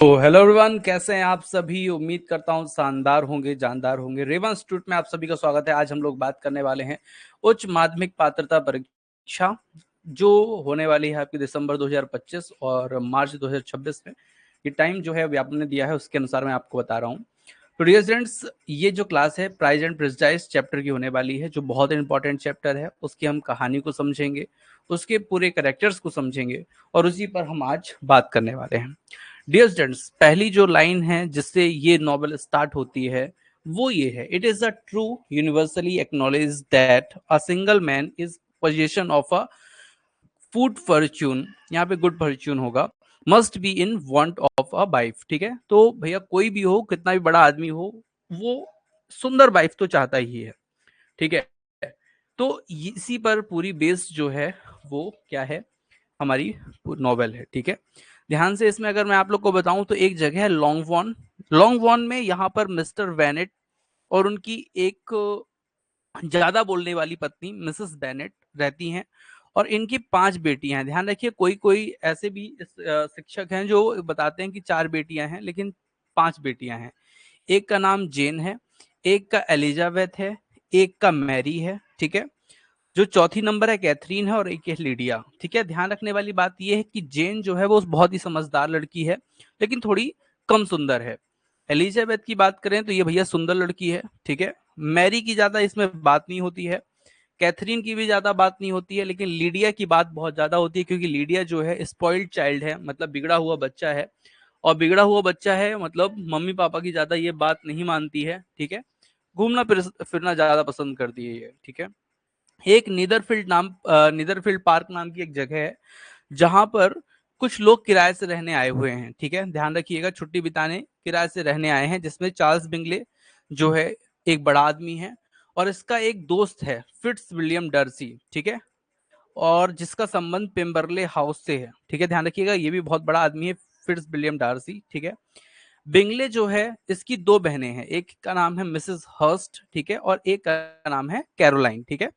तो hello everyone, कैसे हैं आप सभी। उम्मीद करता हूं शानदार होंगे, जानदार होंगे। रेवन इंस्टीट्यूट में आप सभी का स्वागत है। आज हम लोग बात करने वाले हैं उच्च माध्यमिक पात्रता परीक्षा जो होने वाली है आपकी दिसंबर 2025 और मार्च 2026 में। ये टाइम जो है व्यापन ने दिया है, उसके अनुसार मैं आपको बता रहा हूँ। तो डियर स्टूडेंट्स, ये जो क्लास है प्राइज एंड प्रेजुडिस चैप्टर की होने वाली है, जो बहुत इंपॉर्टेंट चैप्टर है। उसकी हम कहानी को समझेंगे, उसके पूरे कैरेक्टर्स को समझेंगे और उसी पर हम आज बात करने वाले हैं। डियर स्टूडेंट्स, पहली जो लाइन है जिससे ये नॉवेल स्टार्ट होती है वो ये है, it is a true universally acknowledge that a single man is position of a food Fortune, यहाँ पे गुड फॉर्च्यून होगा, must be in want of a wife. ठीक है, तो भैया कोई भी हो, कितना भी बड़ा आदमी हो, वो सुंदर वाइफ तो चाहता ही है। ठीक है, तो इसी पर पूरी बेस जो है वो क्या है, हमारी नॉवेल है। ठीक है, ध्यान से इसमें अगर मैं आप लोग को बताऊं तो एक जगह है लॉन्गवॉन। लॉन्गवॉन में यहाँ पर मिस्टर वेनेट और उनकी एक ज्यादा बोलने वाली पत्नी मिसेस बेनेट रहती हैं और इनकी 5 बेटियां हैं। ध्यान रखिए, कोई कोई ऐसे भी शिक्षक हैं जो बताते हैं कि 4 बेटियां हैं, लेकिन 5 बेटियां हैं। एक का नाम जेन है, एक का एलिजाबेथ है, एक का मैरी है। ठीक है, जो चौथी नंबर है कैथरीन है और एक है लीडिया। ठीक है, ध्यान रखने वाली बात यह है कि जेन जो है वो बहुत ही समझदार लड़की है, लेकिन थोड़ी कम सुंदर है। एलिजाबेथ की बात करें तो ये भैया सुंदर लड़की है। ठीक है, मैरी की ज्यादा इसमें बात नहीं होती है, कैथरीन की भी ज्यादा बात नहीं होती है, लेकिन लीडिया की बात बहुत ज्यादा होती है, क्योंकि लीडिया जो है स्पॉइल्ड चाइल्ड है, मतलब बिगड़ा हुआ बच्चा है। और बिगड़ा हुआ बच्चा है मतलब मम्मी पापा की ज्यादा ये बात नहीं मानती है। ठीक है, घूमना फिरना ज्यादा पसंद करती है ये। ठीक है, एक नीदरफील्ड पार्क नाम की एक जगह है जहां पर कुछ लोग किराए से रहने आए हुए हैं। ठीक है, ध्यान रखिएगा, छुट्टी बिताने किराए से रहने आए हैं, जिसमें चार्ल्स बिंगले जो है एक बड़ा आदमी है और इसका एक दोस्त है फिट्स विलियम डर्सी। ठीक है, और जिसका संबंध पेम्बरले हाउस से है। ठीक है, ध्यान रखिएगा, ये भी बहुत बड़ा आदमी है, फिट्स विलियम डार्सी। ठीक है, बिंगले जो है इसकी 2 बहनें हैं, एक का नाम है मिसेस हर्स्ट। ठीक है, और एक का नाम है कैरोलाइन। ठीक है,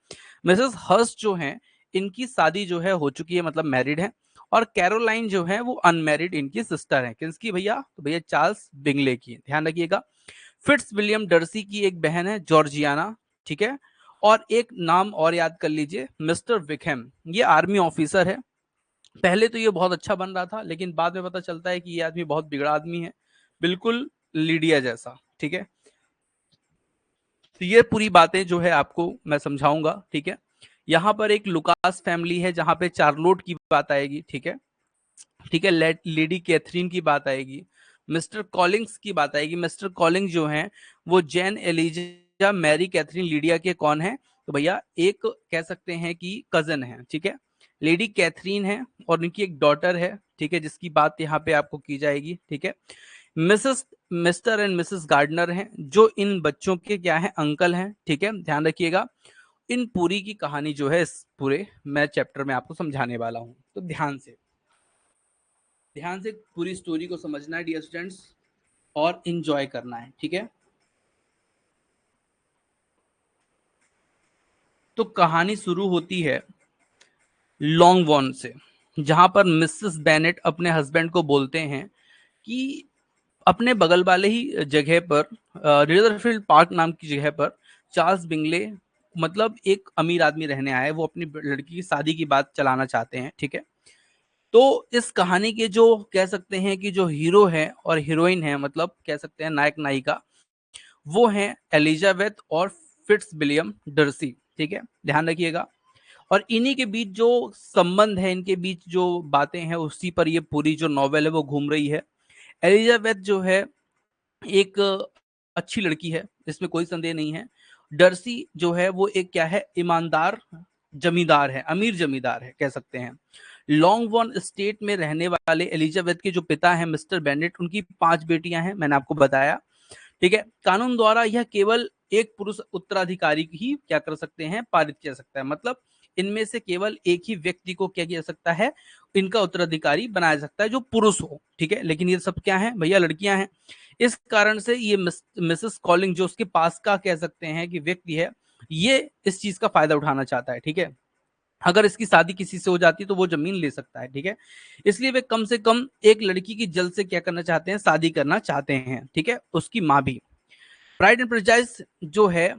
मिसेस हर्स्ट जो है इनकी शादी जो है हो चुकी है, मतलब मैरिड है, और कैरोलाइन जो है वो अनमैरिड इनकी सिस्टर है। किसकी भैया? तो भैया चार्ल्स बिंगले की। ध्यान रखिएगा, फिट्स विलियम डर्सी की एक बहन है जॉर्जियाना। ठीक है, और एक नाम और याद कर लीजिए, मिस्टर विकहम, ये आर्मी ऑफिसर है। पहले तो ये बहुत अच्छा बन रहा था, लेकिन बाद में पता चलता है कि ये आदमी बहुत बिगड़ा आदमी है, बिल्कुल लीडिया जैसा। ठीक है, तो ये पूरी बातें जो है आपको मैं समझाऊंगा। ठीक है, यहाँ पर एक लुकास फैमिली है जहां पे चार्लोट की बात आएगी। ठीक है, ठीक है, लेडी कैथरीन की बात आएगी, मिस्टर कॉलिंग्स की बात आएगी। मिस्टर कॉलिंग जो हैं वो Jane Eliza Mary Catherine Lydia के कौन है? तो भैया एक कह सकते हैं कि कजन है। ठीक है, लेडी कैथरीन है और उनकी एक डॉटर है। ठीक है, जिसकी बात यहाँ पे आपको की जाएगी। ठीक है, Mrs mister and Mrs Gardiner हैं जो इन बच्चों के क्या है, अंकल हैं। ठीक है, ध्यान रखिएगा, इन पूरी की कहानी जो है इस पूरे मैं चैप्टर में आपको समझाने वाला हूं। तो ध्यान से पूरी स्टोरी को समझना है डियर स्टूडेंट्स, और इंजॉय करना है। ठीक है, तो कहानी शुरू होती है लॉन्ग वॉन से, जहां पर मिसेस बेनेट अपने हस्बैंड को बोलते हैं कि अपने बगल वाले ही जगह पर, रिदरफील्ड पार्क नाम की जगह पर, चार्ल्स बिंगले मतलब एक अमीर आदमी रहने आया है, वो अपनी लड़की की शादी की बात चलाना चाहते हैं। ठीक है, तो इस कहानी के जो कह सकते हैं कि जो हीरो है और हीरोइन है, मतलब कह सकते हैं नायक नायिका, वो हैं एलिजाबेथ और फिट्स विलियम डर्सी। ठीक है, ध्यान रखिएगा, और इन्हीं के बीच जो संबंध है, इनके बीच जो बातें हैं, उसी पर ये पूरी जो नॉवेल है वो घूम रही है। एलिजाबेथ जो है एक अच्छी लड़की है, इसमें कोई संदेह नहीं है। डर्सी जो है वो एक क्या है, ईमानदार जमींदार है, अमीर जमींदार है कह सकते हैं। लॉन्गवॉन स्टेट में रहने वाले एलिजाबेथ के जो पिता हैं मिस्टर बेनेट, उनकी 5 बेटियां हैं, मैंने आपको बताया। ठीक है, कानून द्वारा यह केवल एक पुरुष उत्तराधिकारी ही क्या कर सकते हैं, पारित किया सकता है, मतलब इनमें से केवल एक ही व्यक्ति को क्या किया सकता है, इनका उत्तराधिकारी बनाया सकता है जो पुरुष हो। ठीक है, लेकिन ये सब क्या है भैया, लड़कियां हैं। इस कारण से ये मिसेस कॉलिंग जो उसके पास का कह सकते हैं कि व्यक्ति है, ये इस चीज का फायदा उठाना चाहता है। ठीक है, अगर इसकी शादी किसी से हो जाती तो वो जमीन ले सकता है, ठीक है। इसलिए वे कम से कम एक लड़की की जल्द से क्या करना चाहते हैं, शादी करना चाहते हैं, ठीक है, उसकी माँ भी। प्राइड एंड प्रेजुडिस जो है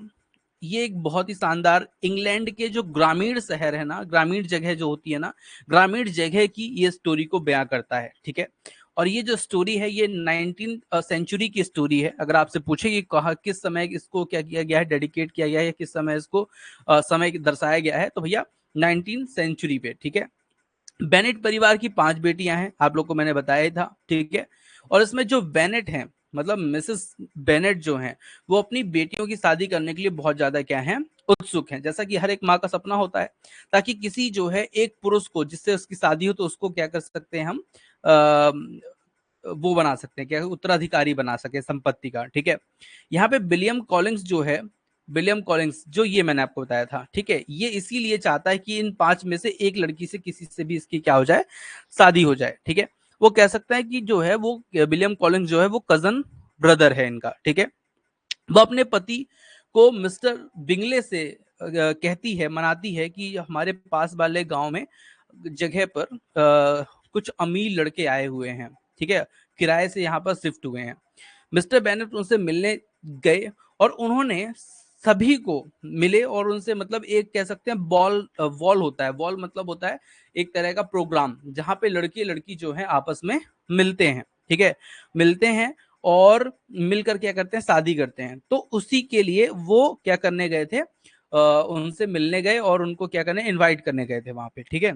ये एक बहुत ही शानदार इंग्लैंड के जो ग्रामीण शहर है ना, ग्रामीण जगह जो होती है ना, ग्रामीण जगह की ये स्टोरी को बयां करता है, ठीक है। और ये जो स्टोरी है ये 19 सेंचुरी की स्टोरी है। अगर आपसे पूछे कि कहा किस समय इसको क्या किया गया है, डेडिकेट किया गया है, किस समय इसको समय दर्शाया गया है, तो भैया 19 सेंचुरी पे, ठीक है। बेनेट परिवार की 5 बेटियां हैं, आप लोग को मैंने बताया था, ठीक है। और इसमें जो बेनेट हैं, मतलब मिसेस बेनेट जो हैं, वो अपनी बेटियों की शादी करने के लिए बहुत ज्यादा क्या है, उत्सुक हैं, जैसा कि हर एक माँ का सपना होता है, ताकि किसी जो है एक पुरुष को जिससे उसकी शादी हो तो उसको क्या कर सकते हैं हम, वो बना सकते हैं, क्या उत्तराधिकारी बना सके संपत्ति का, ठीक है। यहाँ पे विलियम कॉलिंग्स जो है, विलियम कॉलिंग्स जो ये मैंने आपको बताया था, ठीक है, ये इसीलिए चाहता है कि इन 5 में से एक लड़की से किसी से भी इसकी क्या हो जाए, शादी हो जाए, ठीक है। वो कह सकता है कि जो है वो विलियम कॉलिंग्स जो है वो कजन ब्रदर है इनका, ठीक है। वो अपने पति को मिस्टर बिंगले से कहती है, मनाती है कि हमारे पास वाले गांव में जगह पर कुछ अमीर लड़के आए हुए हैं, ठीक है, किराए से यहाँ पर शिफ्ट हुए हैं। मिस्टर बेनेट उनसे मिलने गए और उन्होंने सभी को मिले और उनसे मतलब एक कह सकते हैं बॉल वॉल होता है, वॉल मतलब होता है एक तरह का प्रोग्राम जहां पे लड़के लड़की जो है आपस में मिलते हैं, ठीक है, मिलते हैं और मिलकर क्या करते हैं, शादी करते हैं। तो उसी के लिए वो क्या करने गए थे, उनसे मिलने गए और उनको क्या करने, इनवाइट करने गए थे वहां पे, ठीक है।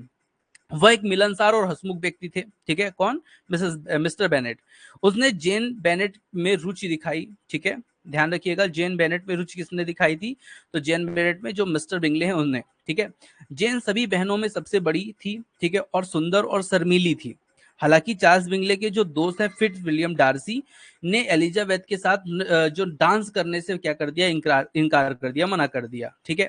वह एक मिलनसार और हंसमुख व्यक्ति थे, ठीक है, कौन, मिस्टर बेनेट। उसने जेन बेनेट में रुचि दिखाई, ठीक है, ध्यान रखिएगा, जेन बेनेट में रुचि किसने दिखाई थी, तो जेन बेनेट में जो मिस्टर बिंगले हैं उनने, ठीक है। जेन सभी बहनों में सबसे बड़ी थी, ठीक है, और सुंदर और शर्मीली थी। हालांकि चार्ल्स बिंगले के जो दोस्त हैं फिट्ज विलियम डार्सी ने एलिजाबेथ के साथ जो डांस करने से क्या कर दिया, इनकार कर दिया, मना कर दिया, ठीक है।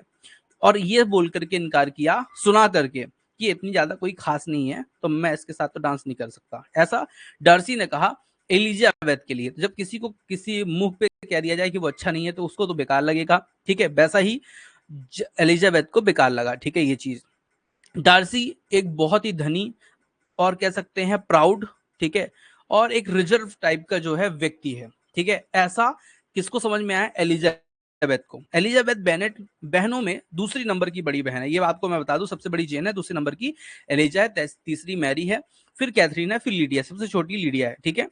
और ये बोल करके इनकार किया, सुना करके कि इतनी ज्यादा कोई खास नहीं है तो मैं इसके साथ तो डांस नहीं कर सकता, ऐसा डार्सी ने कहा एलिजाबेथ के लिए। जब किसी को किसी मुंह पे कह दिया जाए कि वो अच्छा नहीं है तो उसको तो बेकार लगेगा, ठीक है, वैसा ही एलिजाबेथ को बेकार लगा, ठीक है, ये चीज। डार्सी एक बहुत ही धनी और कह सकते हैं प्राउड, ठीक है, और एक रिजर्व टाइप का जो है व्यक्ति है, ठीक है। ऐसा किसको समझ में आया, एलिजाबेथ को। एलिजाबेथ बेनेट बहनों में दूसरी नंबर की बड़ी बहन है, ये आपको मैं बता दूं, सबसे बड़ी जेन है, दूसरी नंबर की एलिजा है, तीसरी मैरी है, फिर कैथरीन है, फिर लीडिया, सबसे छोटी लीडिया है, ठीक है।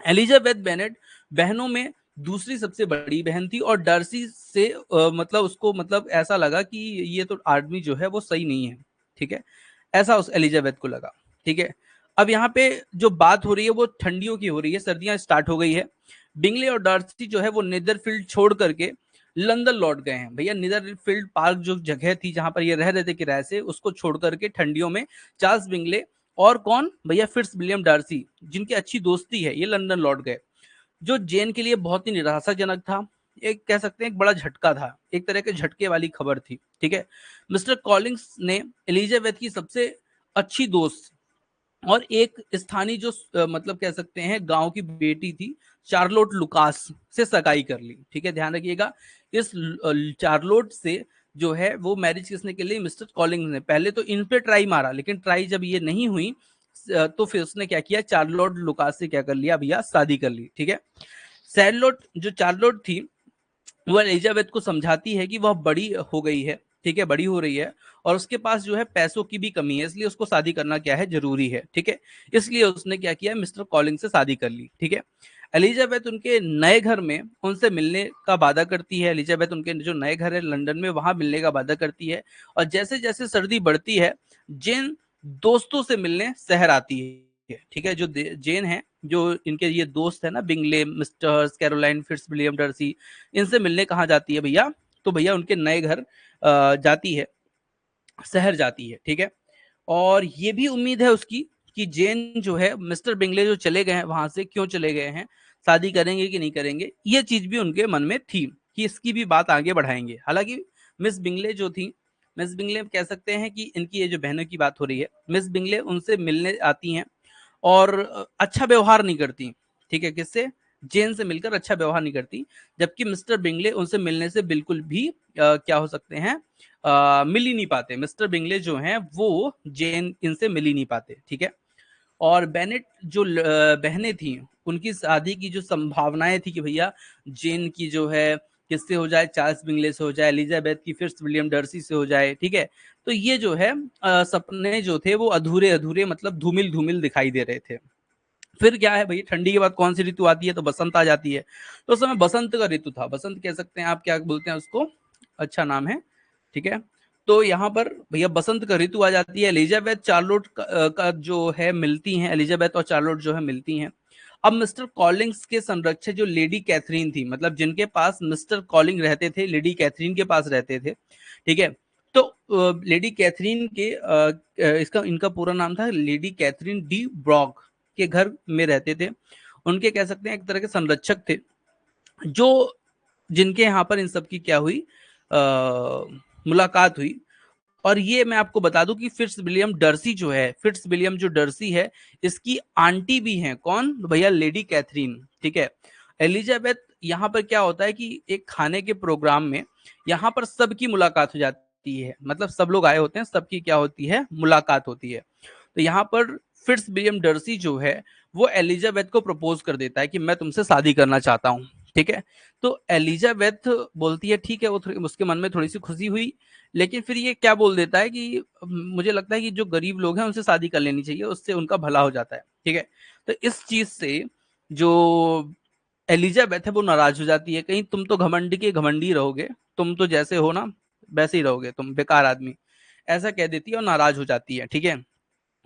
एलिजाबेथ बेनेट बहनों में दूसरी सबसे बड़ी बहन थी और डर्सी से मतलब उसको मतलब ऐसा लगा कि ये तो आदमी जो है वो सही नहीं है, ठीक है, ऐसा उस एलिजाबेथ को लगा, ठीक है। अब यहाँ पे जो बात हो रही है वो ठंडियों की हो रही है, सर्दियां स्टार्ट हो गई है। बिंगले और डर्सी जो है वो नीदरफील्ड छोड़ करके लंदन लौट गए हैं भैया। नीदरफील्ड पार्क जो जगह थी जहां पर ये रह रहे थे किराए से, उसको छोड़ करके ठंडियों में चार्ल्स बिंगले और कौन भैया, फिट्स विलियम डार्सी, जिनकी अच्छी दोस्ती है, ये लंदन लौट गए, जो जेन के लिए बहुत ही निराशाजनक था। एक कह सकते हैं एक बड़ा झटका था, एक तरह के झटके वाली खबर थी, ठीक है। मिस्टर कॉलिंग्स ने एलिजाबेथ की सबसे अच्छी दोस्त और एक स्थानीय जो मतलब कह सकते हैं गांव की बेटी थी, चार्लोट लुकास से सगाई कर ली, ठीक है, ध्यान रखिएगा। इस चार्लोट से जो है वो मैरिज किसने के लिए, मिस्टर कॉलिंग्स ने। पहले तो इन पे ट्राई मारा, लेकिन ट्राई जब ये नहीं हुई तो फिर उसने क्या किया, चार्लोट लुकास से क्या कर लिया भैया, शादी कर ली, ठीक है। सैरलोट जो चार्लोट थी वो एलिजाबेथ को समझाती है कि वह बड़ी हो गई है, ठीक है, बड़ी हो रही है और उसके पास जो है पैसों की भी कमी है, इसलिए उसको शादी करना क्या है, जरूरी है, ठीक है। इसलिए उसने क्या किया, मिस्टर कॉलिंग से शादी कर ली, ठीक है। एलिजाबेथ उनके नए घर में उनसे मिलने का वादा करती है। एलिजाबेथ उनके जो नए घर है लंदन में वहां मिलने का वादा करती है। और जैसे जैसे सर्दी बढ़ती है जेन दोस्तों से मिलने शहर आती है, ठीक है। जो जेन है, जो इनके ये दोस्त है ना, Bingley, mister Caroline, fits William Darcy, इनसे मिलने कहाँ जाती है भैया, तो भैया उनके नए घर जाती है, शहर जाती है, ठीक है। और ये भी उम्मीद है उसकी कि जेन जो है, मिस्टर बिंगले जो चले गए हैं वहां से, क्यों चले गए हैं, शादी करेंगे कि नहीं करेंगे, ये चीज भी उनके मन में थी कि इसकी भी बात आगे बढ़ाएंगे। हालांकि मिस बिंगले जो थी, मिस बिंगले कह सकते हैं कि इनकी ये जो बहनों की बात हो रही है, मिस बिंगले उनसे मिलने आती हैं और अच्छा व्यवहार नहीं करती, ठीक है, किससे, जेन से मिलकर अच्छा व्यवहार नहीं करती। जबकि मिस्टर बिंगले उनसे मिलने से बिल्कुल भी क्या हो सकते हैं, मिल ही नहीं पाते। मिस्टर बिंगले जो हैं वो जेन इनसे मिल ही नहीं पाते, ठीक है। और बेनेट जो बहनें थी, उनकी शादी की जो संभावनाएं थी कि भैया जेन की जो है किससे हो जाए, चार्ल्स बिंगले से हो जाए, एलिजाबेथ की फिट्स विलियम डर्सी से हो जाए, ठीक है। तो ये जो है सपने जो थे वो अधूरे अधूरे, मतलब धूमिल धूमिल दिखाई दे रहे थे। फिर क्या है भैया, ठंडी के बाद कौन सी ऋतु आती है, तो बसंत आ जाती है। तो उस समय बसंत का ऋतु था, बसंत कह सकते हैं आप, क्या बोलते हैं उसको, अच्छा नाम है, ठीक है। तो यहाँ पर भैया बसंत का ऋतु आ जाती है। एलिजाबेथ चार्लोट का जो है मिलती हैं, एलिजाबेथ और चार्लोट जो है मिलती हैं। अब मिस्टर कॉलिंग्स के संरक्षक जो लेडी कैथरीन थी, मतलब जिनके पास मिस्टर कॉलिंग रहते थे, लेडी कैथरीन के पास रहते थे, ठीक है। तो लेडी कैथरीन के इसका इनका पूरा नाम था लेडी कैथरीन डी ब्रॉग के घर में रहते थे। उनके कह सकते हैं एक तरह के संरक्षक थे, जो जिनके यहाँ पर इन सब की क्या हुई, मुलाकात हुई। और ये मैं आपको बता दूं कि फिट्स विलियम डर्सी जो है, फिट्स विलियम जो डर्सी है, इसकी आंटी भी है कौन भैया, लेडी कैथरीन, ठीक है। एलिजाबेथ, यहाँ पर क्या होता है कि एक खाने के प्रोग्राम में यहाँ पर सबकी मुलाकात हो जाती है, मतलब सब लोग आए होते हैं, सबकी क्या होती है, मुलाकात होती है। तो यहाँ पर फिट्स विलियम डर्सी जो है वो एलिजाबेथ को प्रपोज कर देता है कि मैं तुमसे शादी करना चाहता हूँ, ठीक है। तो एलिजाबेथ बोलती है ठीक है, वो उसके मन में थोड़ी सी खुशी हुई, लेकिन फिर ये क्या बोल देता है कि मुझे लगता है कि जो गरीब लोग हैं उनसे शादी कर लेनी चाहिए, उससे उनका भला हो जाता है, ठीक है। तो इस चीज से जो एलिजाबेथ है वो नाराज हो जाती है, कहीं तुम तो घमंडी के घमंडी रहोगे, तुम तो जैसे हो ना वैसे ही रहोगे, तुम बेकार आदमी, ऐसा कह देती है और नाराज हो जाती है, ठीक है।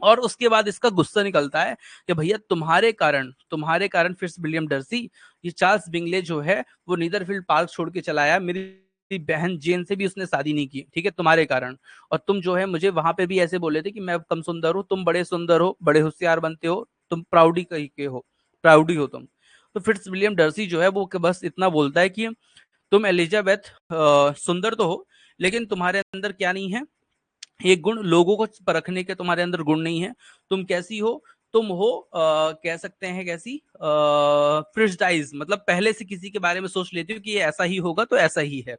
और उसके बाद इसका गुस्सा निकलता है कि भैया तुम्हारे कारण फिट्स विलियम डर्सी, ये चार्ल्स बिंगले जो है वो नीदरफील्ड पार्क छोड़ के चला आया, मेरी बहन जेन से भी उसने शादी नहीं की, ठीक है, तुम्हारे कारण। और तुम जो है मुझे वहां पे भी ऐसे बोले थे कि मैं कम सुंदर हूँ, तुम बड़े सुंदर हो, बड़े होशियार बनते हो, तुम प्राउडी कही के हो, प्राउडी हो तुम। तो फिट्स विलियम डर्सी जो है वो बस इतना बोलता है कि तुम एलिजाबेथ सुंदर तो हो, लेकिन तुम्हारे अंदर क्या नहीं है, ये गुण, लोगों को परखने के तुम्हारे अंदर गुण नहीं है। तुम कैसी हो, तुम हो कह सकते हैं कैसी, प्रिजुडाइज, मतलब पहले से किसी के बारे में सोच लेती हो कि ये ऐसा ही होगा तो ऐसा ही है।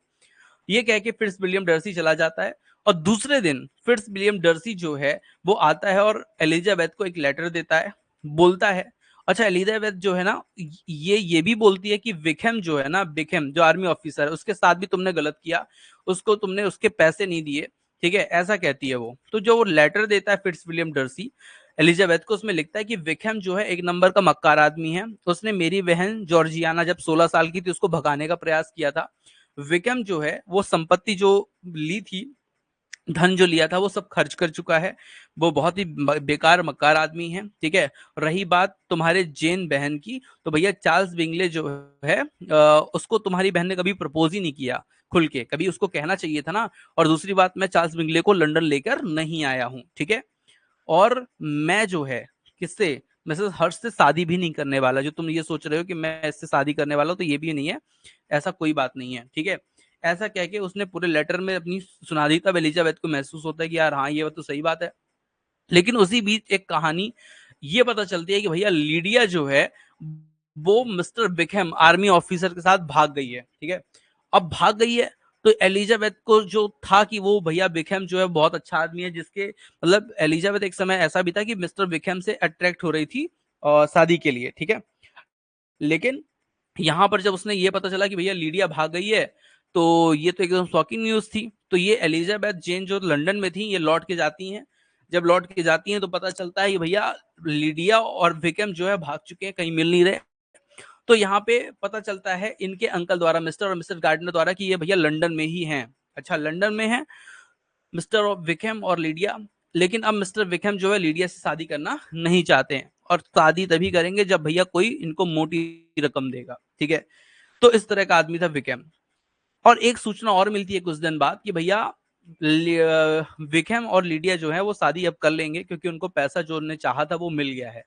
ये कह के फिट्स विलियम डर्सी चला जाता है। और दूसरे दिन फिट्स विलियम डर्सी जो है वो आता है और एलिजाबेथ को एक लेटर देता है, बोलता है, अच्छा एलिजाबेथ जो है ना, ये भी बोलती है कि विकहम जो है ना, विकहम जो आर्मी ऑफिसर है, उसके साथ भी तुमने गलत किया, उसको तुमने उसके पैसे नहीं दिए, ठीक है, ऐसा कहती है वो। तो जो वो लेटर देता है फिट्स विलियम डर्सी एलिजाबेथ को, उसमें लिखता है कि विकहम जो है एक नंबर का मक्कार आदमी है, उसने मेरी बहन जॉर्जियाना जब 16 साल की थी उसको भगाने का प्रयास किया था। विकहम जो है वो संपत्ति जो ली थी, धन जो लिया था वो सब खर्च कर चुका है, वो बहुत ही बेकार मक्कार आदमी है, ठीक है। रही बात तुम्हारे जेन बहन की, तो भैया चार्ल्स बिंगले जो है उसको तुम्हारी बहन ने कभी प्रपोज ही नहीं किया खुल के, कभी उसको कहना चाहिए था ना। और दूसरी बात, मैं चार्ल्स बिंगले को लंदन लेकर नहीं आया हूँ, ठीक है। और मैं जो है किससे, मिसेस हर्ष से शादी भी नहीं करने वाला, जो तुम ये सोच रहे हो कि मैं इससे शादी करने वाला हूँ, तो ये भी नहीं है, ऐसा कोई बात नहीं है, ठीक है। ऐसा कह के उसने पूरे लेटर में अपनी सुना दी। तब एलिजाबेथ को महसूस होता है कि यार हाँ ये तो सही बात है। लेकिन उसी बीच एक कहानी ये पता चलती है कि भैया लीडिया जो है वो मिस्टर बिकहम आर्मी ऑफिसर के साथ भाग गई है, ठीक है। अब भाग गई है तो एलिजाबेथ को जो था कि वो भैया बिकहम जो है बहुत अच्छा आदमी है, जिसके मतलब एलिजाबेथ एक समय ऐसा भी था कि मिस्टर बिकहम से अट्रैक्ट हो रही थी शादी के लिए, ठीक है। लेकिन यहाँ पर जब उसने ये पता चला कि भैया लीडिया भाग गई है, तो ये तो एकदम शॉकिंग न्यूज थी। तो ये एलिजाबेथ जेन जो लंदन में थी, ये लौट के जाती हैं। जब लौट के जाती हैं तो पता चलता है कि भैया लीडिया और विकम जो है भाग चुके हैं, कहीं मिल नहीं रहे। तो यहाँ पे पता चलता है इनके अंकल द्वारा, मिस्टर और मिसेस गार्डनर द्वारा, कि ये भैया लंदन में ही हैं। अच्छा, लंदन में है मिस्टर विकम और लीडिया। लेकिन अब मिस्टर विकम जो है लीडिया से शादी करना नहीं चाहते हैं, और शादी तभी करेंगे जब भैया कोई इनको मोटी रकम देगा, ठीक है। तो इस तरह का आदमी था विकम। और एक सूचना और मिलती है कुछ दिन बाद कि भैया विकम और लीडिया जो है वो शादी अब कर लेंगे, क्योंकि उनको पैसा जो उन्होंने चाहा था वो मिल गया है।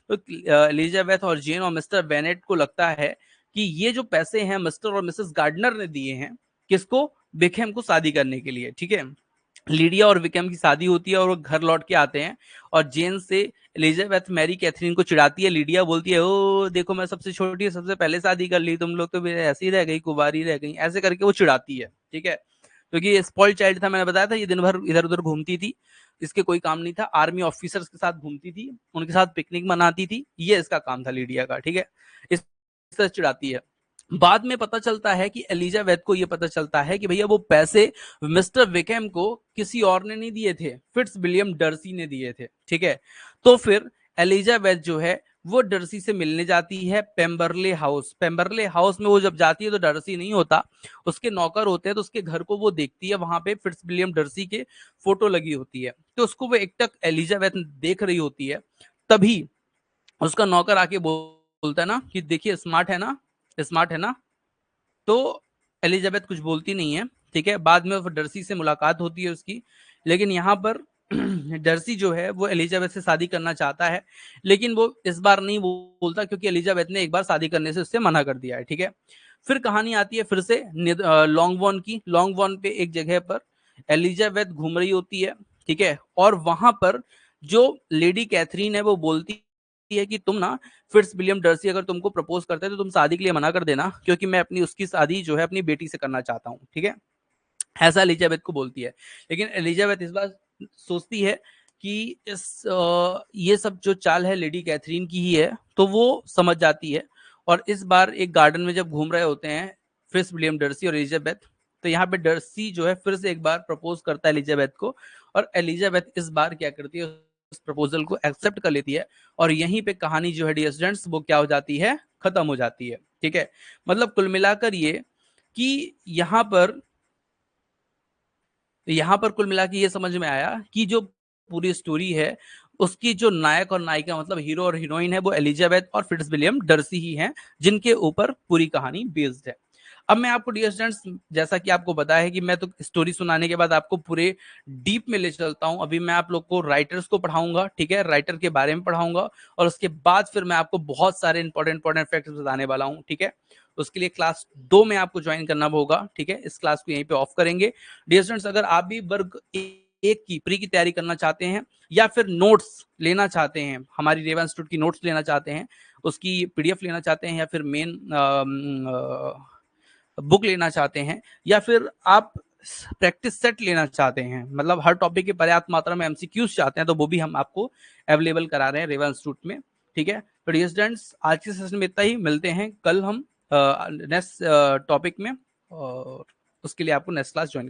तो एलिजाबेथ और जेन और मिस्टर बेनेट को लगता है कि ये जो पैसे हैं मिस्टर और मिसेस गार्डनर ने दिए हैं, किसको, विकम को शादी करने के लिए, ठीक है। लीडिया और विकम की शादी होती है और वो घर लौट के आते हैं। और जेन से एलिजाबेथ मैरी कैथरीन को चिढ़ाती है। लीडिया बोलती है, ओ देखो मैं सबसे छोटी सबसे पहले शादी कर ली, तुम लोग तो ऐसे ही रह गई, कुंवारी रह गई, ऐसे करके वो चिढ़ाती है, ठीक है। क्योंकि ये स्पॉइल्ड चाइल्ड था, मैंने बताया था, ये दिन भर इधर उधर घूमती थी, इसके कोई काम नहीं था, आर्मी ऑफिसर्स के साथ घूमती थी, उनके साथ पिकनिक मनाती थी, ये इसका काम था लीडिया का, ठीक है। इस तरह चिढ़ाती है। बाद में पता चलता है कि एलिजाबेथ को ये पता चलता है कि भैया वो पैसे मिस्टर विकेम को किसी और ने नहीं दिए थे, फिट्स विलियम डर्सी ने दिए थे, ठीक है। तो फिर एलिजाबेथ जो है वो डर्सी से मिलने जाती है पेम्बरले हाउस। पेम्बरले हाउस में वो जब जाती है तो डर्सी नहीं होता, उसके नौकर होते हैं, तो उसके घर को वो देखती है, वहां पे फिट्स विलियम डर्सी के फोटो लगी होती है, तो उसको वो एकटक एलिजाबेथ देख रही होती है। तभी उसका नौकर आके बोलता है ना कि देखिए स्मार्ट है ना, स्मार्ट है ना। तो एलिजाबेथ कुछ बोलती नहीं है, ठीक है। बाद में डर्सी से मुलाकात होती है उसकी, लेकिन यहाँ पर डर्सी जो है वो एलिजाबेथ से शादी करना चाहता है, लेकिन वो इस बार नहीं बोलता, क्योंकि एलिजाबेथ ने एक बार शादी करने से उससे मना कर दिया है, ठीक है। फिर कहानी आती है फिर से लॉन्गवॉन की। लॉन्गवॉन पे एक जगह पर एलिजाबेथ घूम रही होती है, ठीक है, और वहां पर जो लेडी कैथरीन है वो बोलती है कि तुम ना फिट्स विलियम डर्सी अगर तुमको प्रपोज करते हैं तो तुम शादी के लिए मना कर देना, क्योंकि मैं अपनी उसकी शादी जो है अपनी बेटी से करना चाहता हूँ, ठीक है। ऐसा एलिजाबेथ को बोलती है। लेकिन एलिजाबेथ इस बार सोचती है कि ये सब जो चाल है लेडी कैथरीन की ही है, तो वो समझ जाती है। और इस बार एक गार्डन में जब घूम रहे होते हैं फिट्स विलियम डर्सी और एलिजाबेथ, तो यहाँ पे डर्सी जो है फिर से एक बार प्रपोज करता है एलिजाबेथ को, और एलिजाबेथ इस बार क्या करती है, उस प्रपोजल को एक्सेप्ट कर लेती है। और यहीं पे कहानी जो है डियर स्टूडेंट्स वो क्या हो जाती है, खत्म हो जाती है, ठीक है। मतलब कुल मिलाकर ये कि यहाँ पर कुल मिला के ये समझ में आया कि जो पूरी स्टोरी है उसकी जो नायक और नायिका मतलब हीरो और हीरोइन है वो एलिजाबेथ और फिट्स विलियम डर्सी ही हैं, जिनके ऊपर पूरी कहानी बेस्ड है। अब मैं आपको डियर स्टूडेंट्स, जैसा कि आपको बताया है कि मैं तो स्टोरी सुनाने के बाद आपको पूरे डीप में ले चलता हूं। अभी मैं आप लोग को राइटर्स को पढ़ाऊंगा, ठीक है, राइटर के बारे में पढ़ाऊंगा, और उसके बाद फिर मैं आपको बहुत सारे इंपॉर्टेंट फैक्ट्स बताने वाला हूं, ठीक है। उसके लिए क्लास 2 में आपको ज्वाइन करना होगा, ठीक है। इस क्लास को यहीं पे ऑफ करेंगे। डियर स्टूडेंट्स, अगर आप भी वर्ग एक की प्री की तैयारी करना चाहते हैं या फिर नोट्स लेना चाहते हैं, हमारी रेवा इंस्टीट्यूट की नोट्स लेना चाहते हैं, उसकी पीडीएफ लेना चाहते हैं, या फिर मेन बुक लेना चाहते हैं, या फिर आप प्रैक्टिस सेट लेना चाहते हैं, मतलब हर टॉपिक की पर्याप्त मात्रा में एमसीक्यूज चाहते हैं, तो वो भी हम आपको अवेलेबल करा रहे हैं रेवा इंस्टीट्यूट में, ठीक है। तो डियर स्टूडेंट्स, आज के सेशन में इतना ही, मिलते हैं कल हम नेक्स्ट टॉपिक में, और उसके लिए आपको नेक्स्ट क्लास ज्वाइन